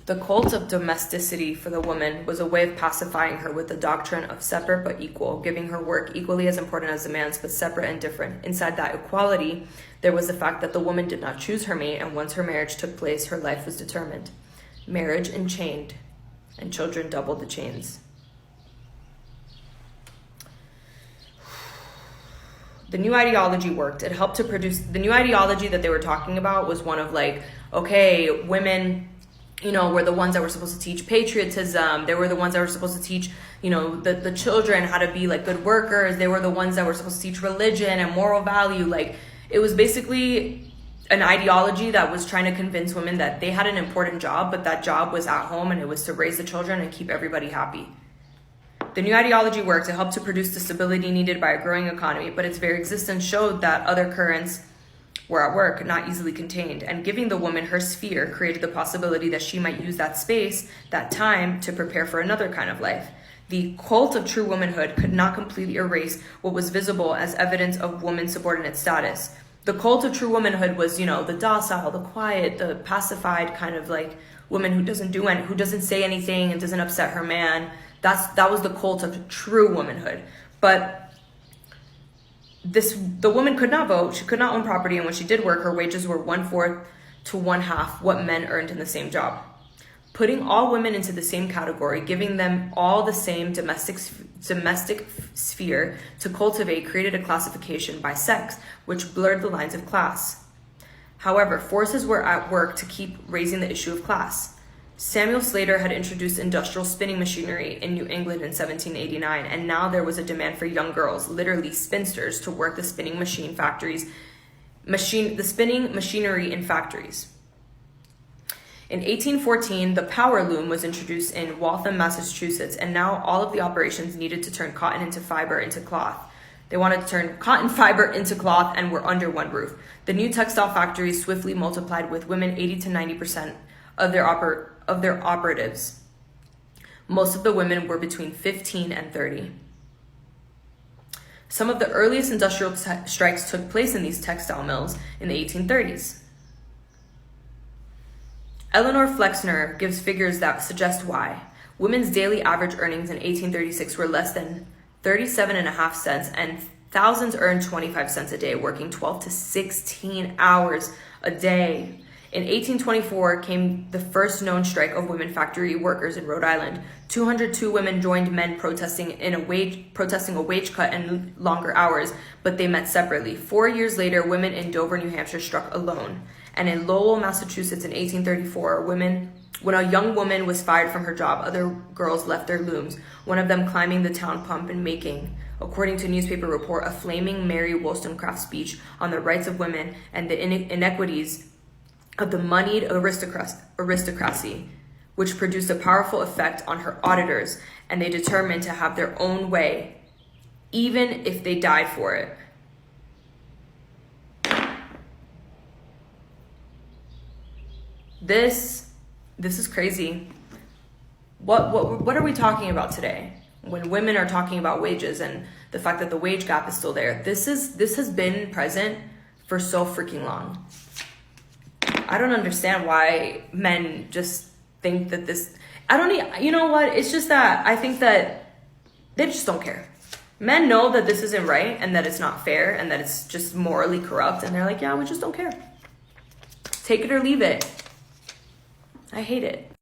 The cult of domesticity for the woman was a way of pacifying her with the doctrine of separate but equal, giving her work equally as important as the man's, but separate and different. Inside that equality, there was the fact that the woman did not choose her mate, and once her marriage took place, her life was determined. Marriage enchained, and children doubled the chains. The new ideology worked. It helped to produce, the new ideology that they were talking about was one of like, okay, women, were the ones that were supposed to teach patriotism. They were the ones that were supposed to teach, the children how to be like good workers. They were the ones that were supposed to teach religion and moral value. Like, it was basically an ideology that was trying to convince women that they had an important job, but that job was at home and it was to raise the children and keep everybody happy. The new ideology worked. It helped to produce the stability needed by a growing economy, but its very existence showed that other currents were at work, not easily contained, and giving the woman her sphere created the possibility that she might use that space, that time, to prepare for another kind of life. The cult of true womanhood could not completely erase what was visible as evidence of woman's subordinate status. The cult of true womanhood was, the docile, the quiet, the pacified kind of like woman who doesn't say anything and doesn't upset her man. That was the cult of true womanhood. But the woman could not vote, she could not own property, and when she did work, her wages were 1/4 to 1/2 what men earned in the same job. Putting all women into the same category, giving them all the same domestic sphere to cultivate, created a classification by sex, which blurred the lines of class. However, forces were at work to keep raising the issue of class. Samuel Slater had introduced industrial spinning machinery in New England in 1789, and now there was a demand for young girls, literally spinsters, to work the spinning machinery in factories. In 1814, the power loom was introduced in Waltham, Massachusetts, and now all of the operations needed to turn cotton into fiber into cloth. They wanted to turn cotton fiber into cloth and were under one roof. The new textile factories swiftly multiplied, with women 80 to 90% of their operatives. Most of the women were between 15 and 30. Some of the earliest industrial strikes took place in these textile mills in the 1830s. Eleanor Flexner gives figures that suggest why. Women's daily average earnings in 1836 were less than 37.5 cents, and thousands earned 25 cents a day, working 12 to 16 hours a day. In 1824 came the first known strike of women factory workers in Rhode Island. 202 women joined men protesting a wage cut and longer hours, but they met separately. 4 years later, women in Dover, New Hampshire struck alone. And in Lowell, Massachusetts in 1834, when a young woman was fired from her job, other girls left their looms, one of them climbing the town pump and making, according to a newspaper report, a flaming Mary Wollstonecraft speech on the rights of women and the inequities of the moneyed aristocracy, which produced a powerful effect on her auditors, and they determined to have their own way, even if they died for it. This is crazy. What are we talking about today when women are talking about wages and the fact that the wage gap is still there? This has been present for so freaking long. I don't understand why men just think that you know what? It's just that I think that they just don't care. Men know that this isn't right and that it's not fair and that it's just morally corrupt. And they're like, yeah, we just don't care. Take it or leave it. I hate it.